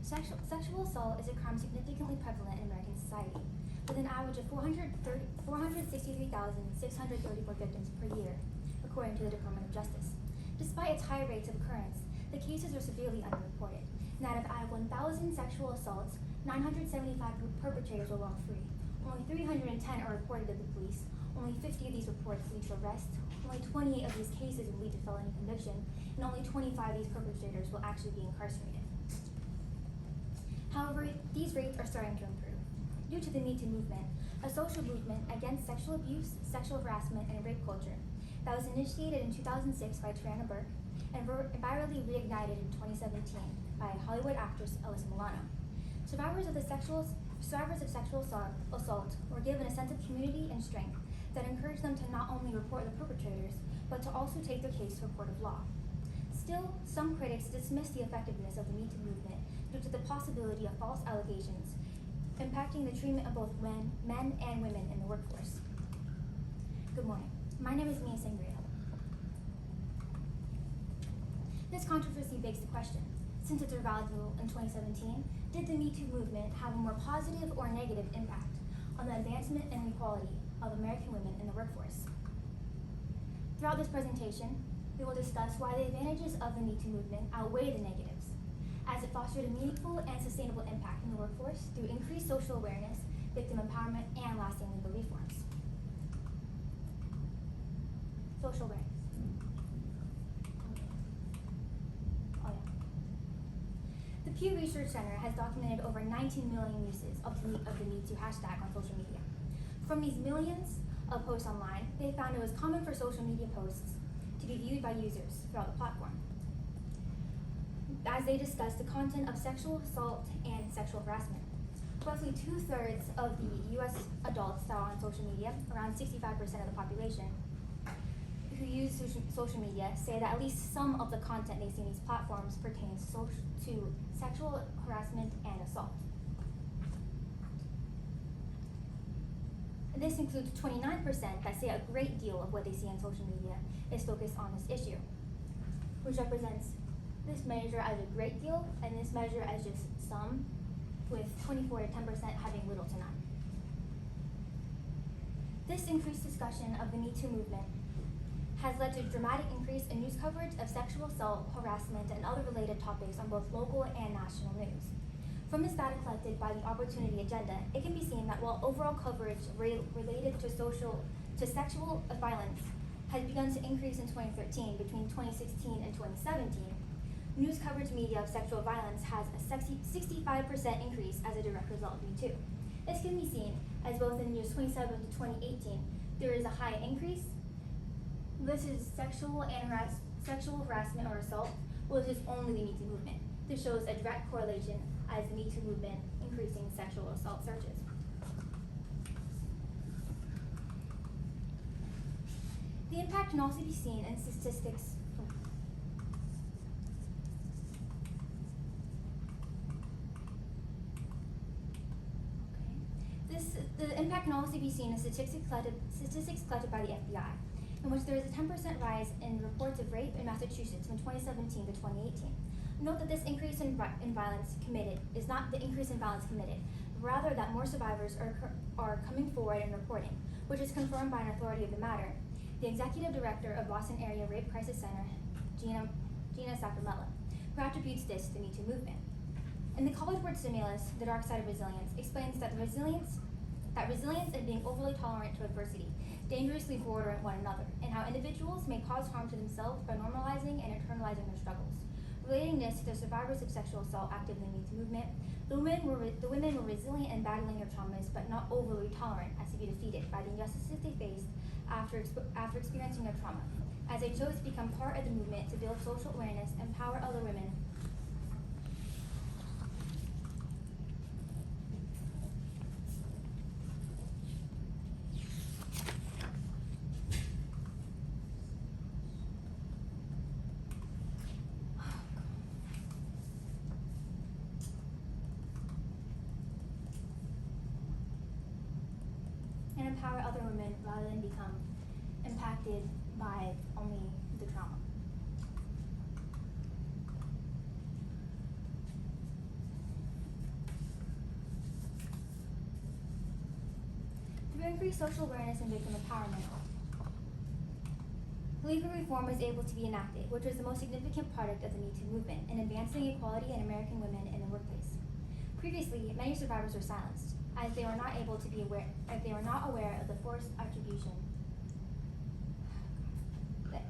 Sexual assault is a crime significantly prevalent in American society, with an average of 463,634 victims per year, according to the Department of Justice. Despite its high rates of occurrence, the cases are severely underreported, and out of 1,000 sexual assaults, 975 perpetrators will walk free. Only 310 are reported to the police. Only 50 of these reports lead to arrest. Only 28 of these cases will lead to felony conviction, and only 25 of these perpetrators will actually be incarcerated. However, these rates are starting to improve. Due to the Me Too movement, a social movement against sexual abuse, sexual harassment, and rape culture that was initiated in 2006 by Tarana Burke and virally reignited in 2017 by Hollywood actress Alyssa Milano. Survivors of sexual assault were given a sense of community and strength that encouraged them to not only report the perpetrators, but to also take their case to a court of law. Still, some critics dismiss the effectiveness of the Me Too movement due to the possibility of false allegations impacting the treatment of both men and women in the workforce. Good morning. My name is Mia Sangria. This controversy begs the question, since its revival in 2017, did the Me Too movement have a more positive or negative impact on the advancement and equality of American women in the workforce? Throughout this presentation, we will discuss why the advantages of the Me Too movement outweigh the negatives, as it fostered a meaningful and sustainable impact in the workforce through increased social awareness, victim empowerment, and lasting legal reforms. Social awareness. Oh yeah. The Pew Research Center has documented over 19 million uses of the Me Too hashtag on social media. From these millions of posts online, they found it was common for social media posts to be viewed by users throughout the platform, as they discuss the content of sexual assault and sexual harassment. Roughly 2/3 of the U.S. adults that are on social media, around 65% of the population, who use social media say that at least some of the content they see in these platforms pertains to sexual harassment and assault. And this includes 29% that say a great deal of what they see on social media is focused on this issue, which represents this measure as a great deal and this measure as just some, with 24 to 10% having little to none. This increased discussion of the Me Too movement has led to a dramatic increase in news coverage of sexual assault, harassment, and other related topics on both local and national news. From this data collected by the Opportunity Agenda, it can be seen that while overall coverage related to sexual violence has begun to increase in 2013, between 2016 and 2017, news coverage media of sexual violence has a 65% increase as a direct result of Me Too. This can be seen as both in years 2017 to 2018, there is a high increase. This is sexual harassment or assault, well, this is only the Me Too movement. This shows a direct correlation as the Me Too movement increasing sexual assault searches. The impact can also be seen in statistics. The impact can also be seen in statistics collected by the FBI, in which there is a 10% rise in reports of rape in Massachusetts from 2017 to 2018. Note that this increase in violence committed is not the increase in violence committed, but rather that more survivors are coming forward and reporting, which is confirmed by an authority of the matter, the executive director of Boston Area Rape Crisis Center, Gina Sacramella, who attributes this to the Me Too movement. In the College Board stimulus, The Dark Side of Resilience explains that resilience and being overly tolerant to adversity dangerously border one another, and how individuals may cause harm to themselves by normalizing and internalizing their struggles. Relating this to the survivors of sexual assault active in the Me Too movement, the women were resilient in battling their traumas, but not overly tolerant as to be defeated by the injustices they faced after experiencing their trauma, as they chose to become part of the movement to build social awareness, empower other women, rather than become impacted by only the trauma. Through increased social awareness and victim empowerment, legal reform was able to be enacted, which was the most significant product of the Me Too movement in advancing equality in American women in the workplace. Previously, many survivors were silenced, as they were not aware of the forced attribution that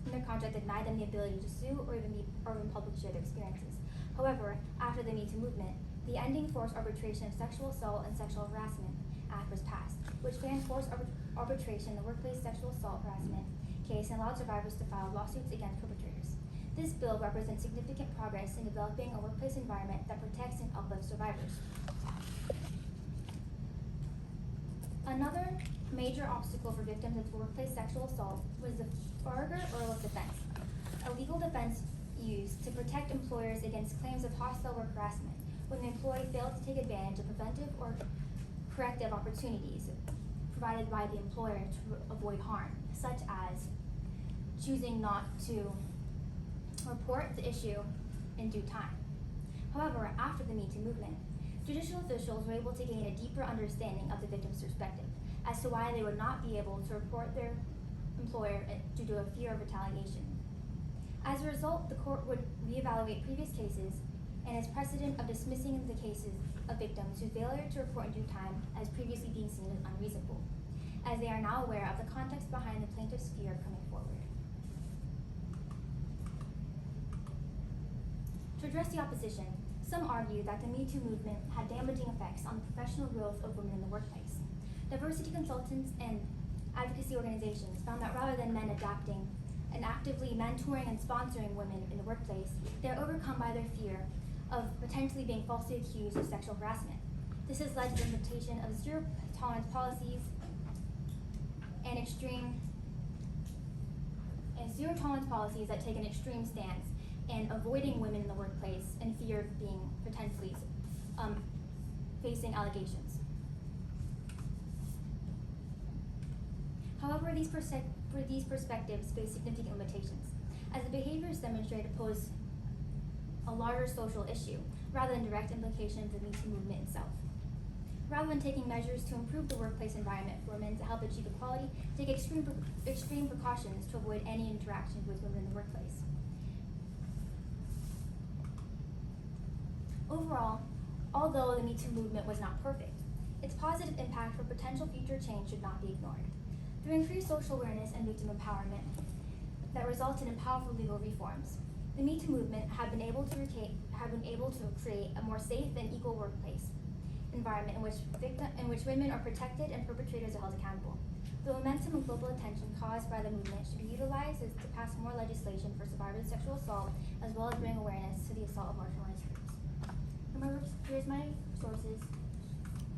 in their contract that denied them the ability to sue or even publicly share their experiences. However, after the Me Too movement, the Ending Forced Arbitration of Sexual Assault and Sexual Harassment Act was passed, which banned forced arbitration in the workplace sexual assault harassment case and allowed survivors to file lawsuits against perpetrators. This bill represents significant progress in developing a workplace environment that protects and uplifts survivors. Another major obstacle for victims of workplace sexual assault was the Farragher Earl defense, a legal defense used to protect employers against claims of hostile work harassment when the employee failed to take advantage of preventive or corrective opportunities provided by the employer to avoid harm, such as choosing not to report the issue in due time. However, after the Me Too movement, judicial officials were able to gain a deeper understanding of the victim's perspective as to why they would not be able to report their employer due to a fear of retaliation. As a result, the court would reevaluate previous cases and its precedent of dismissing the cases of victims whose failure to report in due time as previously being seen as unreasonable, as they are now aware of the context behind the plaintiff's fear of coming forward. To address the opposition, some argue that the Me Too movement had damaging effects on the professional growth of women in the workplace. Diversity consultants and advocacy organizations found that rather than men adapting and actively mentoring and sponsoring women in the workplace, they are overcome by their fear of potentially being falsely accused of sexual harassment. This has led to the implementation of zero tolerance policies and zero tolerance policies that take an extreme stance in avoiding women in the workplace in fear of being potentially facing allegations. However, these perspectives face significant limitations, as the behaviors demonstrated pose a larger social issue, rather than direct implications of the Me Too movement itself. Rather than taking measures to improve the workplace environment for women to help achieve equality, take extreme precautions to avoid any interaction with women in the workplace. Overall, although the Me Too movement was not perfect, its positive impact for potential future change should not be ignored. Through increased social awareness and victim empowerment that resulted in powerful legal reforms, the Me Too movement have been able to create a more safe and equal workplace environment in which women are protected and perpetrators are held accountable. The momentum and global attention caused by the movement should be utilized to pass more legislation for survivors of sexual assault, as well as bring awareness to the assault of marginalized groups. Here's my sources.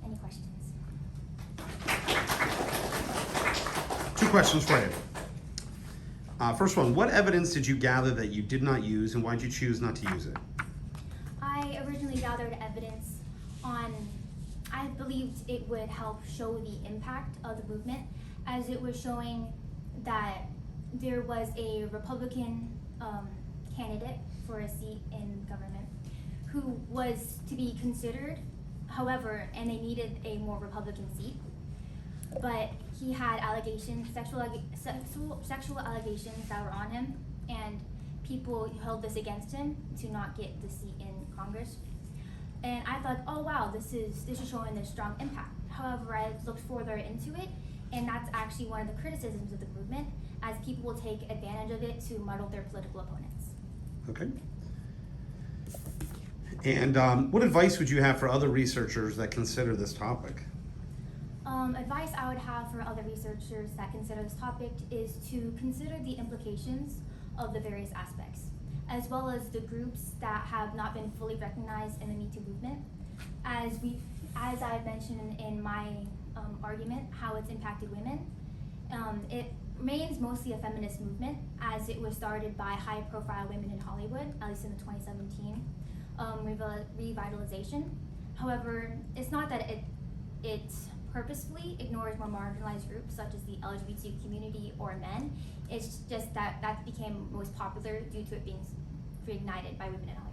Any questions? Two questions for you. First one, what evidence did you gather that you did not use, and why did you choose not to use it? I originally gathered evidence I believed it would help show the impact of the movement, as it was showing that there was a Republican candidate for a seat in government who was to be considered, however, and they needed a more Republican seat. But he had allegations, sexual allegations that were on him, and people held this against him to not get the seat in Congress. And I thought, oh wow, this is showing this strong impact. However, I looked further into it, and that's actually one of the criticisms of the movement, as people will take advantage of it to muddle their political opponents. Okay. And what advice would you have for other researchers that consider this topic? Advice I would have for other researchers that consider this topic is to consider the implications of the various aspects, as well as the groups that have not been fully recognized in the Me Too movement. As I've mentioned in my argument, how it's impacted women. It remains mostly a feminist movement, as it was started by high-profile women in Hollywood, at least in the 2017 revitalization. However, it's not that it purposefully ignores more marginalized groups such as the LGBT community or men. It's just that became most popular due to it being reignited by women in Hollywood.